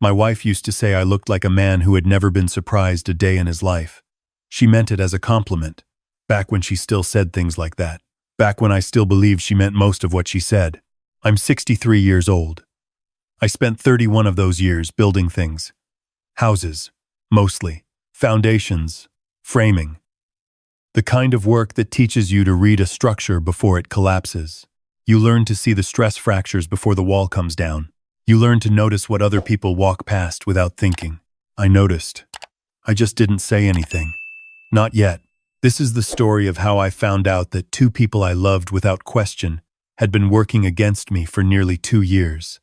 My wife used to say I looked like a man who had never been surprised a day in his life. She meant it as a compliment, back when she still said things like that, back when I still believed she meant most of what she said. I'm 63 years old. I spent 31 of those years building things. Houses, mostly. Foundations, framing. The kind of work that teaches you to read a structure before it collapses. You learn to see the stress fractures before the wall comes down. You learn to notice what other people walk past without thinking. I noticed. I just didn't say anything. Not yet. This is the story of how I found out that two people I loved without question had been working against me for nearly 2 years.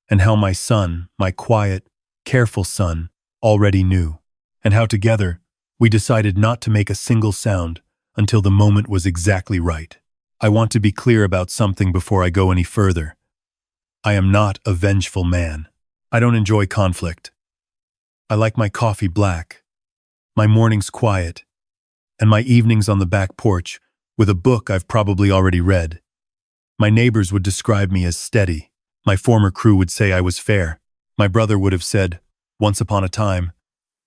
And how my son, my quiet, careful son, already knew. And how together, we decided not to make a single sound until the moment was exactly right. I want to be clear about something before I go any further. I am not a vengeful man. I don't enjoy conflict. I like my coffee black, my mornings quiet, and my evenings on the back porch with a book I've probably already read. My neighbors would describe me as steady. My former crew would say I was fair. My brother would have said, once upon a time,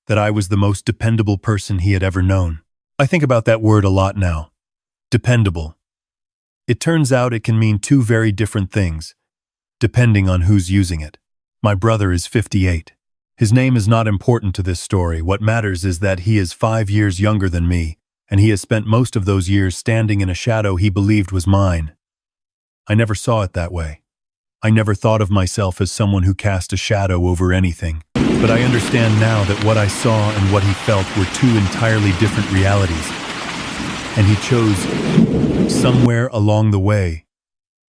that I was the most dependable person he had ever known. I think about that word a lot now. Dependable. It turns out it can mean two very different things, depending on who's using it. My brother is 58. His name is not important to this story. What matters is that he is 5 years younger than me, and he has spent most of those years standing in a shadow he believed was mine. I never saw it that way. I never thought of myself as someone who cast a shadow over anything. But I understand now that what I saw and what he felt were two entirely different realities. And he chose, somewhere along the way,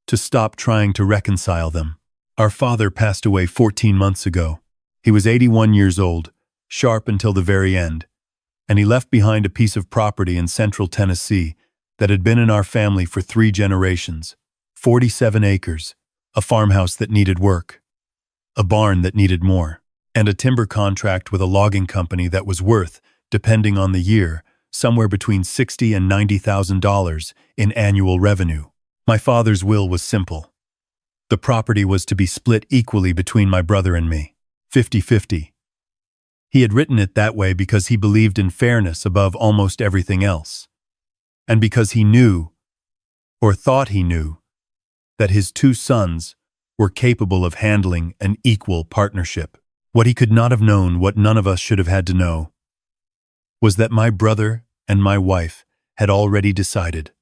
to stop trying to reconcile them. Our father passed away 14 months ago. He was 81 years old, sharp until the very end, and he left behind a piece of property in central Tennessee that had been in our family for 3 generations, 47 acres, a farmhouse that needed work, a barn that needed more, and a timber contract with a logging company that was worth, depending on the year, somewhere between $60,000 and $90,000 in annual revenue. My father's will was simple. The property was to be split equally between my brother and me, 50-50. He had written it that way because he believed in fairness above almost everything else, and because he knew, or thought he knew, that his 2 sons were capable of handling an equal partnership. What he could not have known, what none of us should have had to know, was that my brother and my wife had already decided,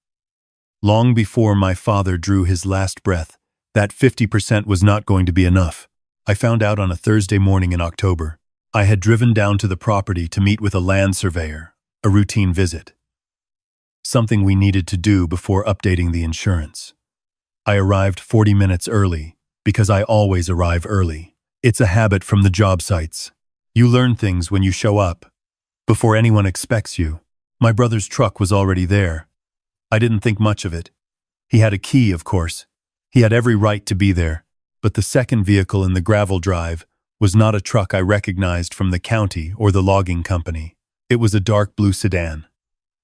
long before my father drew his last breath, that 50% was not going to be enough. I found out on a Thursday morning in October. I had driven down to the property to meet with a land surveyor, a routine visit. Something we needed to do before updating the insurance. I arrived 40 minutes early, because I always arrive early. It's a habit from the job sites. You learn things when you show up, before anyone expects you. My brother's truck was already there. I didn't think much of it. He had a key, of course. He had every right to be there. But the second vehicle in the gravel drive was not a truck I recognized from the county or the logging company. It was a dark blue sedan.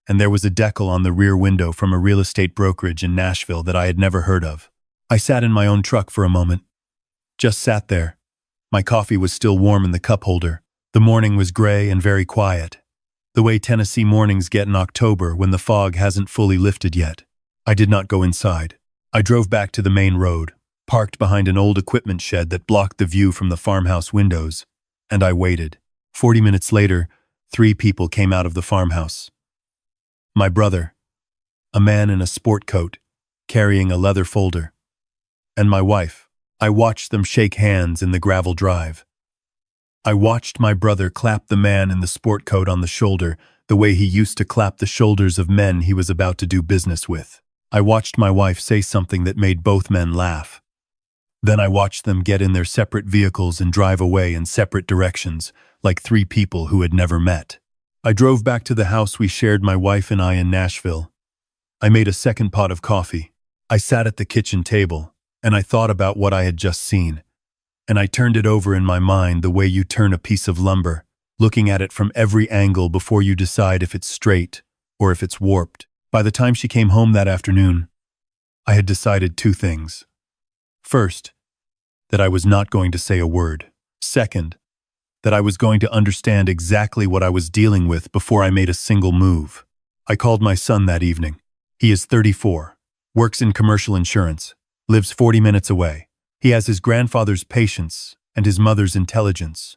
And there was a decal on the rear window from a real estate brokerage in Nashville that I had never heard of. I sat in my own truck for a moment. Just sat there. My coffee was still warm in the cup holder. The morning was gray and very quiet, the way Tennessee mornings get in October when the fog hasn't fully lifted yet. I did not go inside. I drove back to the main road, parked behind an old equipment shed that blocked the view from the farmhouse windows, and I waited. 40 minutes later, 3 people came out of the farmhouse. My brother, a man in a sport coat, carrying a leather folder, and my wife. I watched them shake hands in the gravel drive. I watched my brother clap the man in the sport coat on the shoulder the way he used to clap the shoulders of men he was about to do business with. I watched my wife say something that made both men laugh. Then I watched them get in their separate vehicles and drive away in separate directions, like 3 people who had never met. I drove back to the house we shared, my wife and I, in Nashville. I made a second pot of coffee. I sat at the kitchen table, and I thought about what I had just seen. And I turned it over in my mind the way you turn a piece of lumber, looking at it from every angle before you decide if it's straight or if it's warped. By the time she came home that afternoon, I had decided 2 things. First, that I was not going to say a word. Second, that I was going to understand exactly what I was dealing with before I made a single move. I called my son that evening. He is 34, works in commercial insurance, lives 40 minutes away. He has his grandfather's patience and his mother's intelligence,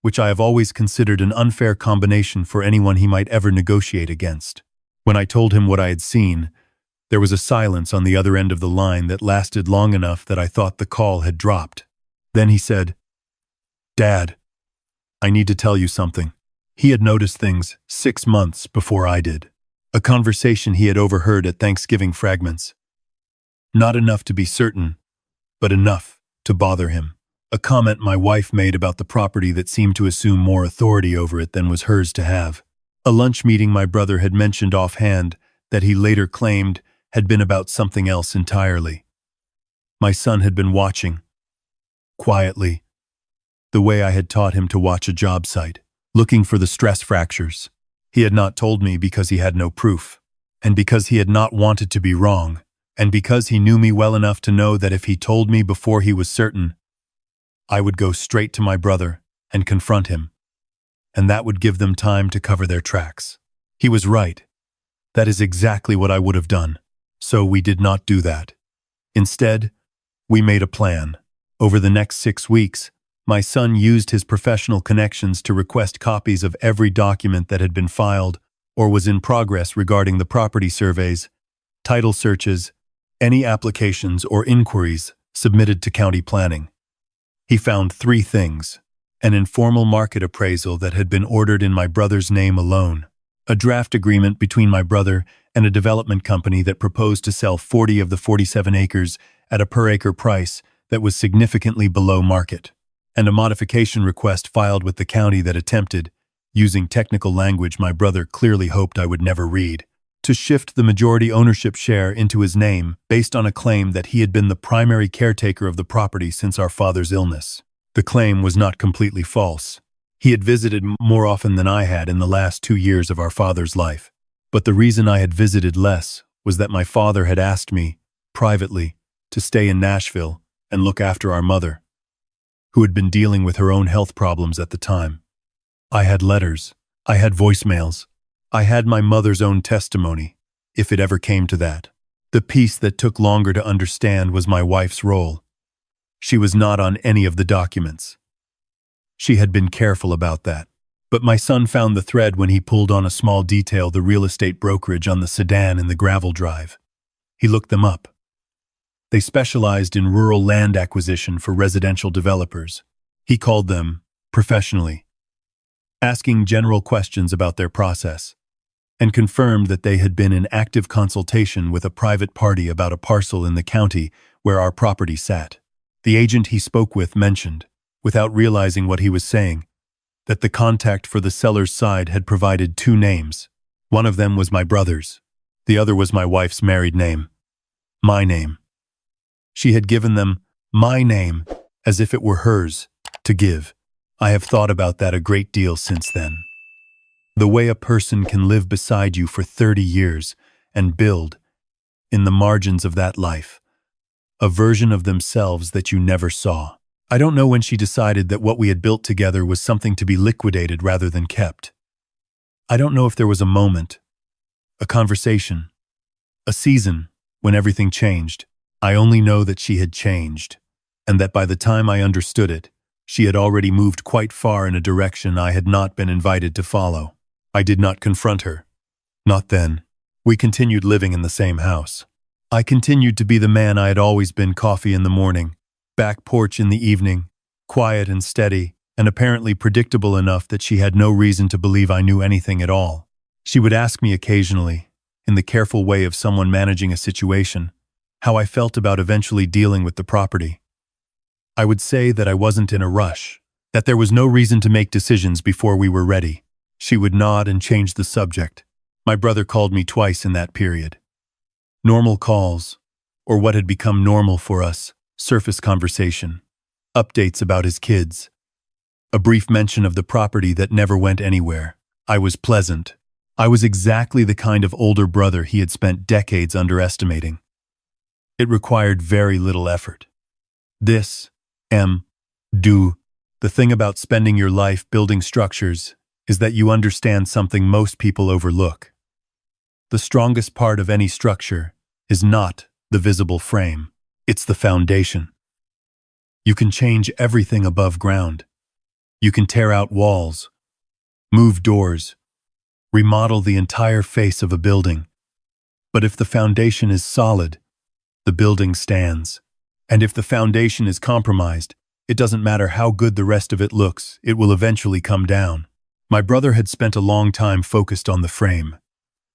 which I have always considered an unfair combination for anyone he might ever negotiate against. When I told him what I had seen, there was a silence on the other end of the line that lasted long enough that I thought the call had dropped. Then he said, "Dad, I need to tell you something." He had noticed things 6 months before I did. A conversation he had overheard at Thanksgiving fragments. Not enough to be certain, but enough to bother him. A comment my wife made about the property that seemed to assume more authority over it than was hers to have. A lunch meeting my brother had mentioned offhand that he later claimed had been about something else entirely. My son had been watching, quietly, the way I had taught him to watch a job site, looking for the stress fractures. He had not told me because he had no proof, and because he had not wanted to be wrong, and because he knew me well enough to know that if he told me before he was certain, I would go straight to my brother and confront him, and that would give them time to cover their tracks. He was right. That is exactly what I would have done. So we did not do that. Instead, we made a plan. Over the next 6 weeks, my son used his professional connections to request copies of every document that had been filed or was in progress regarding the property surveys, title searches, any applications or inquiries submitted to county planning. He found 3 things: an informal market appraisal that had been ordered in my brother's name alone, a draft agreement between my brother and a development company that proposed to sell 40 of the 47 acres at a per-acre price that was significantly below market, and a modification request filed with the county that attempted, using technical language my brother clearly hoped I would never read, to shift the majority ownership share into his name based on a claim that he had been the primary caretaker of the property since our father's illness. The claim was not completely false. He had visited more often than I had in the last 2 years of our father's life. But the reason I had visited less was that my father had asked me, privately, to stay in Nashville and look after our mother, who had been dealing with her own health problems at the time. I had letters. I had voicemails. I had my mother's own testimony, if it ever came to that. The piece that took longer to understand was my wife's role. She was not on any of the documents. She had been careful about that. But my son found the thread when he pulled on a small detail: the real estate brokerage on the sedan in the gravel drive. He looked them up. They specialized in rural land acquisition for residential developers. He called them professionally, asking general questions about their process, and confirmed that they had been in active consultation with a private party about a parcel in the county where our property sat. The agent he spoke with mentioned, without realizing what he was saying, that the contact for the seller's side had provided 2 names. One of them was my brother's. The other was my wife's married name. My name. She had given them my name as if it were hers to give. I have thought about that a great deal since then. The way a person can live beside you for 30 years and build, in the margins of that life, a version of themselves that you never saw. I don't know when she decided that what we had built together was something to be liquidated rather than kept. I don't know if there was a moment, a conversation, a season when everything changed. I only know that she had changed, and that by the time I understood it, she had already moved quite far in a direction I had not been invited to follow. I did not confront her. Not then. We continued living in the same house. I continued to be the man I had always been: coffee in the morning, back porch in the evening, quiet and steady, and apparently predictable enough that she had no reason to believe I knew anything at all. She would ask me occasionally, in the careful way of someone managing a situation, how I felt about eventually dealing with the property. I would say that I wasn't in a rush, that there was no reason to make decisions before we were ready. She would nod and change the subject. My brother called me twice in that period. Normal calls, or what had become normal for us: surface conversation, updates about his kids, a brief mention of the property that never went anywhere. I was pleasant. I was exactly the kind of older brother he had spent decades underestimating. It required very little effort. Do The thing about spending your life building structures is that you understand something most people overlook. The strongest part of any structure is not the visible frame, it's the foundation. You can change everything above ground. You can tear out walls, move doors, remodel the entire face of a building. But if the foundation is solid, the building stands. And if the foundation is compromised, it doesn't matter how good the rest of it looks, it will eventually come down. My brother had spent a long time focused on the frame.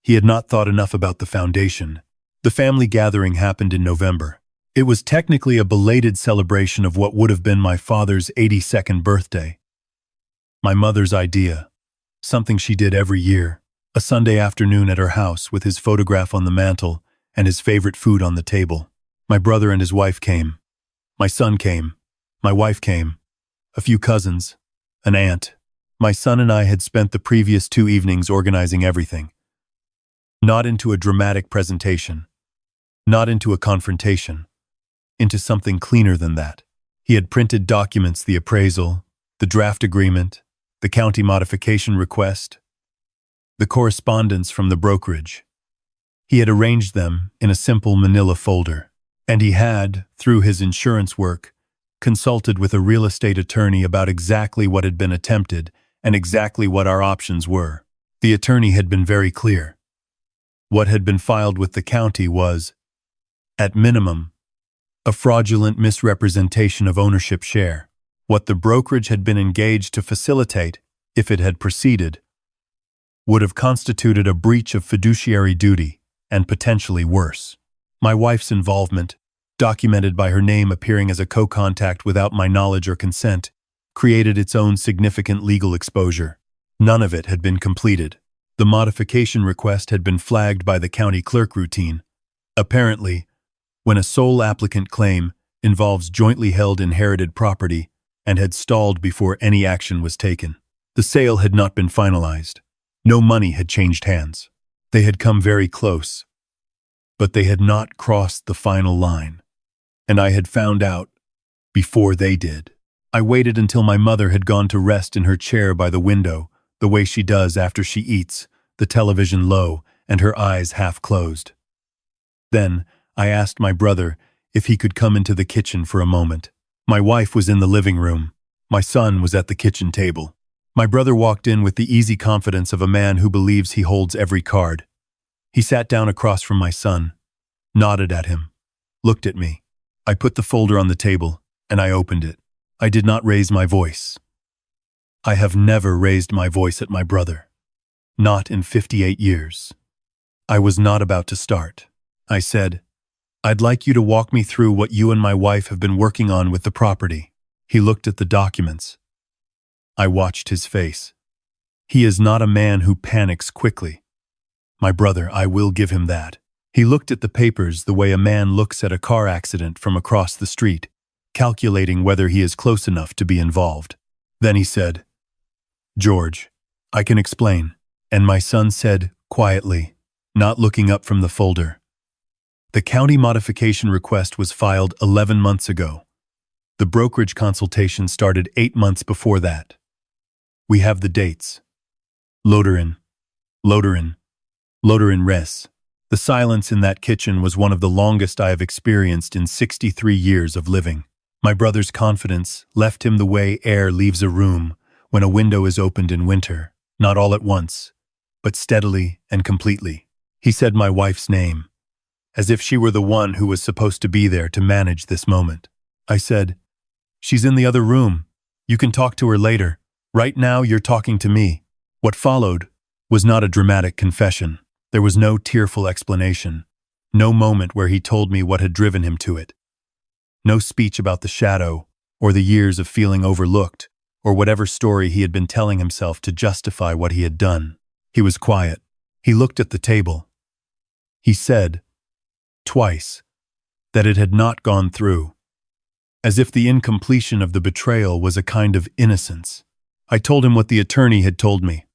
He had not thought enough about the foundation. The family gathering happened in November. It was technically a belated celebration of what would have been my father's 82nd birthday. My mother's idea, something she did every year, a Sunday afternoon at her house with his photograph on the mantel and his favorite food on the table. My brother and his wife came. My son came. My wife came. A few cousins. An aunt. My son and I had spent the previous 2 evenings organizing everything. Not into a dramatic presentation. Not into a confrontation. Into something cleaner than that. He had printed documents, the appraisal, the draft agreement, the county modification request, the correspondence from the brokerage. He had arranged them in a simple manila folder. And he had, through his insurance work, consulted with a real estate attorney about exactly what had been attempted and exactly what our options were. The attorney had been very clear. What had been filed with the county was, at minimum, a fraudulent misrepresentation of ownership share. What the brokerage had been engaged to facilitate, if it had proceeded, would have constituted a breach of fiduciary duty and potentially worse. My wife's involvement, documented by her name appearing as a co-contact without my knowledge or consent, created its own significant legal exposure. None of it had been completed. The modification request had been flagged by the county clerk routine. Apparently, when a sole applicant claim involves jointly held inherited property and had stalled before any action was taken. The sale had not been finalized. No money had changed hands. They had come very close, but they had not crossed the final line. And I had found out before they did. I waited until my mother had gone to rest in her chair by the window, the way she does after she eats, the television low and her eyes half closed. Then I asked my brother if he could come into the kitchen for a moment. My wife was in the living room. My son was at the kitchen table. My brother walked in with the easy confidence of a man who believes he holds every card. He sat down across from my son, nodded at him, looked at me. I put the folder on the table, and I opened it. I did not raise my voice. I have never raised my voice at my brother. Not in 58 years. I was not about to start. I said, "I'd like you to walk me through what you and my wife have been working on with the property." He looked at the documents. I watched his face. He is not a man who panics quickly. My brother, I will give him that. He looked at the papers the way a man looks at a car accident from across the street, calculating whether he is close enough to be involved. Then he said, "George, I can explain." And my son said, quietly, not looking up from the folder, "The county modification request was filed 11 months ago. The brokerage consultation started 8 months before that. We have the dates. Loderin, Loderin, Loderin res." The silence in that kitchen was one of the longest I have experienced in 63 years of living. My brother's confidence left him the way air leaves a room when a window is opened in winter, not all at once, but steadily and completely. He said my wife's name, as if she were the one who was supposed to be there to manage this moment. I said, "She's in the other room. You can talk to her later. Right now you're talking to me." What followed was not a dramatic confession. There was no tearful explanation, no moment where he told me what had driven him to it. No speech about the shadow, or the years of feeling overlooked, or whatever story he had been telling himself to justify what he had done. He was quiet. He looked at the table. He said, twice, that it had not gone through, as if the incompletion of the betrayal was a kind of innocence. I told him what the attorney had told me.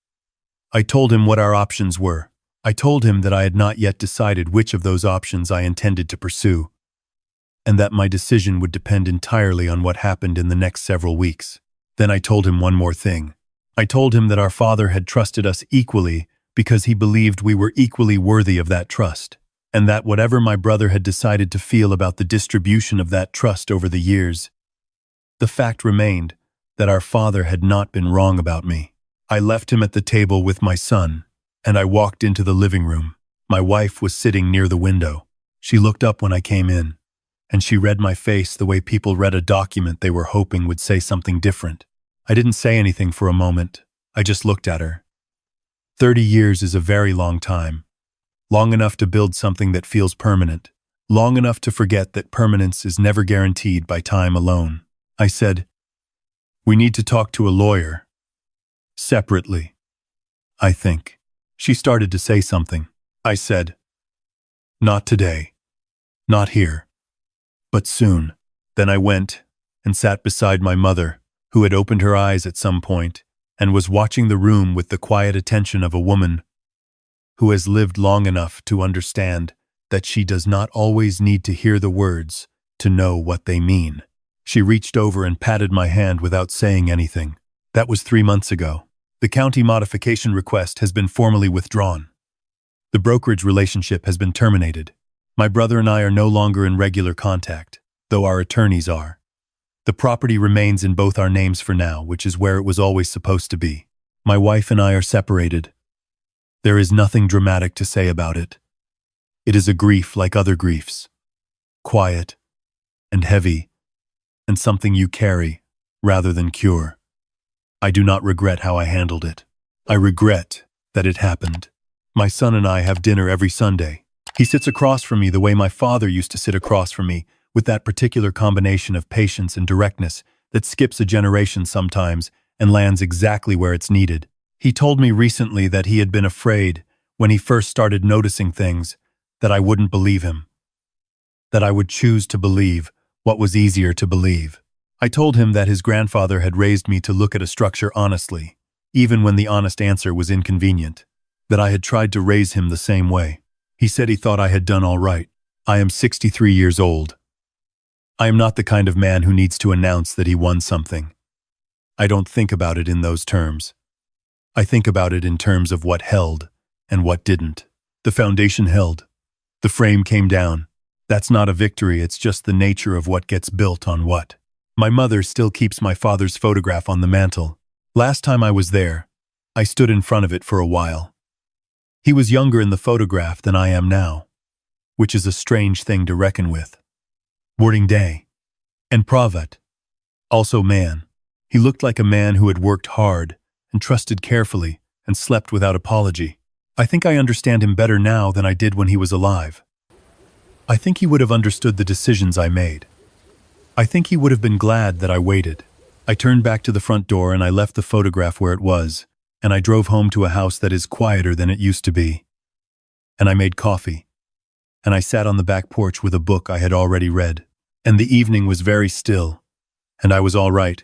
I told him what our options were. I told him that I had not yet decided which of those options I intended to pursue, and that my decision would depend entirely on what happened in the next several weeks. Then I told him one more thing. I told him that our father had trusted us equally because he believed we were equally worthy of that trust, and that whatever my brother had decided to feel about the distribution of that trust over the years, the fact remained that our father had not been wrong about me. I left him at the table with my son, and I walked into the living room. My wife was sitting near the window. She looked up when I came in, and she read my face the way people read a document they were hoping would say something different. I didn't say anything for a moment. I just looked at her. 30 years is a very long time. Long enough to build something that feels permanent. Long enough to forget that permanence is never guaranteed by time alone. I said, "We need to talk to a lawyer. Separately, I think." She started to say something. I said, "Not today. Not here. But soon." Then I went and sat beside my mother, who had opened her eyes at some point and was watching the room with the quiet attention of a woman who has lived long enough to understand that she does not always need to hear the words to know what they mean. She reached over and patted my hand without saying anything. That was 3 months ago. The county modification request has been formally withdrawn. The brokerage relationship has been terminated. My brother and I are no longer in regular contact, though our attorneys are. The property remains in both our names for now, which is where it was always supposed to be. My wife and I are separated. There is nothing dramatic to say about it. It is a grief like other griefs. Quiet and heavy, and something you carry rather than cure. I do not regret how I handled it. I regret that it happened. My son and I have dinner every Sunday. He sits across from me the way my father used to sit across from me, with that particular combination of patience and directness that skips a generation sometimes and lands exactly where it's needed. He told me recently that he had been afraid, when he first started noticing things, that I wouldn't believe him. That I would choose to believe what was easier to believe. I told him that his grandfather had raised me to look at a structure honestly, even when the honest answer was inconvenient. That I had tried to raise him the same way. He said he thought I had done all right. I am 63 years old. I am not the kind of man who needs to announce that he won something. I don't think about it in those terms. I think about it in terms of what held and what didn't. The foundation held. The frame came down. That's not a victory, it's just the nature of what gets built on what. My mother still keeps my father's photograph on the mantel. Last time I was there, I stood in front of it for a while. He was younger in the photograph than I am now, which is a strange thing to reckon with. Wording day. And Pravat. Also man. He looked like a man who had worked hard and trusted carefully and slept without apology. I think I understand him better now than I did when he was alive. I think he would have understood the decisions I made. I think he would have been glad that I waited. I turned back to the front door and I left the photograph where it was, and I drove home to a house that is quieter than it used to be. And I made coffee. And I sat on the back porch with a book I had already read. And the evening was very still. And I was all right.